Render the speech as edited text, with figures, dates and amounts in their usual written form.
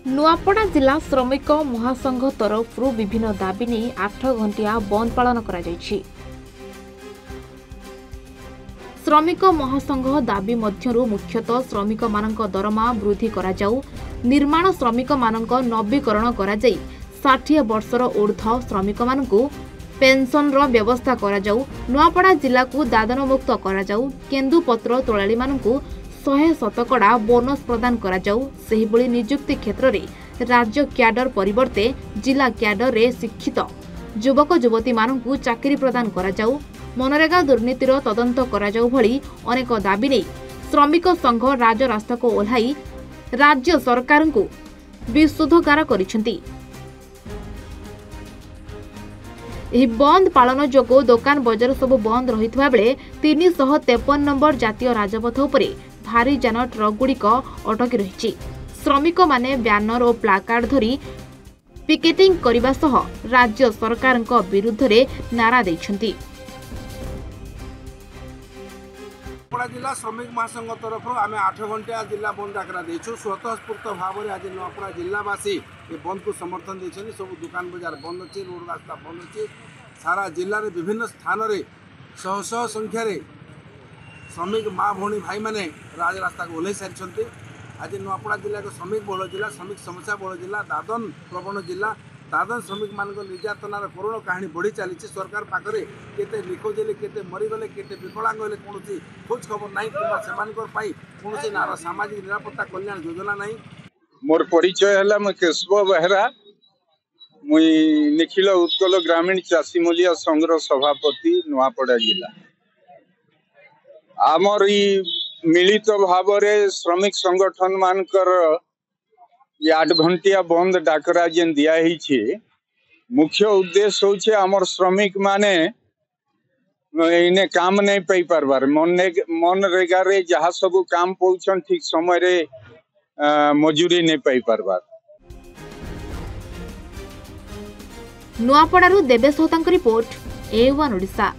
नुआपड़ा जिला श्रमिक महासंघ तरफ विभिन्न दाबी नहीं 8 घंटिया बंद पालन करा जायछि। श्रमिक महासंघ दाबी मध्यरु मुख्यतः श्रमिक मानक दरमा वृद्धि करा जाऊ, निर्माण श्रमिक मानक नवीकरण करा जाई 60 वर्षर ऊर्ध्व श्रमिक मानकु पेंशन रो व्यवस्था करा जाऊ, नुआपड़ा जिला को दादन मुक्त करा जाऊ, केन्दुपत्र तोलाली मानकु 100 शतकड़ा बोनस प्रदान करा जाऊ, सेही बळी नियुक्ति क्षेत्र रे राज्य क्याडर परिवर्ते जिला क्याडर रे शिक्षित युवक युवती मानकु चाकरी प्रदान करा जाऊ, मनरेगा दुर्नीतिर तदंत करा जाऊ भली अनेक दाबी नै श्रमिक संघ राजरास्ता को ओह्लाई राज्य सरकार को विशोधगार करिसेंती। एही बंद पालन जोगो दुकान बजार सब बंद रहितबा बेले 353 नंबर जातीय राजपथ उपरे भारी जान ट्रक गुड़िक अटकी रही। श्रमिक माने ब्यानर और प्लाकार्ड धरी पिकेटिंग करने सह राज्य सरकार विरुद्ध रे नारा देइछंती। नुआपड़ा जिला श्रमिक महासंघ तरफ आम 8 घंटा जिला बंद डाकरा देचु। स्वतःस्फूर्त भाव में आज नुआपड़ा जिलावासी ये बंद को समर्थन देछन। सब दुकान बाजार बंद अच्छे, रोड रास्ता बंद अच्छे, सारा जिले में विभिन्न स्थान में शह शह संख्यार श्रमिक माँ भौणी भाई मैंने राजरास्ता को ओह्लाई सारी। आज नुआपड़ा जिला एक श्रमिक बहुल जिला, श्रमिक समस्या बहुल जिला, दादन प्रवण जिला। दादन श्रमिक मान निर्यातनार करुण कहानी बढ़ी चली। सरकार पाखे केते निखोज हेले, केते मरीगले, केते विकलांग हेले कौन खोज खबर ना कि कौन नार सामाजिक निरापत्ता कल्याण योजना ना। मोर परिचय है मैं केशव बेहरा, मुई निखिल उत्कल ग्रामीण चाषी मूल्य संघर सभापति नुआपड़ा जिला। आमर मिलित भाव श्रमिक संगठन मानकर 8 घंटिया बंद डाकरा जेन दिया ही मुख्य उद्देश्य होचे आमर श्रमिक माने इने काम नहीं पाई पारबार। मनरेगा रे जहाँ सब काम पहुँचन ठीक समय रे मजूरी नहीं पाई पारबार। नुआपड़ारू देवेश होतांक रिपोर्ट, A1 ओडिशा।